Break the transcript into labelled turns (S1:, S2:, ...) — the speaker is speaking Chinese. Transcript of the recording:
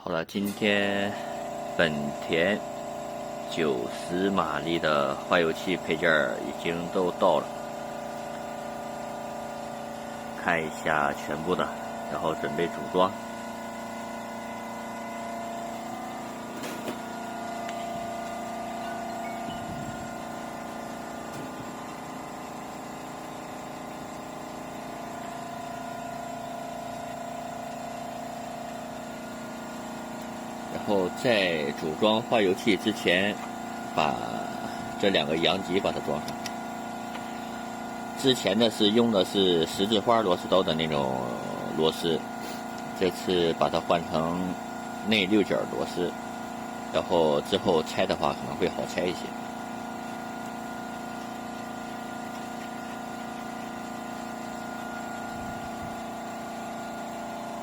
S1: 好了，今天本田90马力的化油器配件已经都到了，看一下全部的，然后准备组装。然后在组装化油器之前，把这2个阳极把它装上。之前的是用的是十字花螺丝刀的那种螺丝，这次把它换成内6角螺丝，然后之后拆的话可能会好拆一些。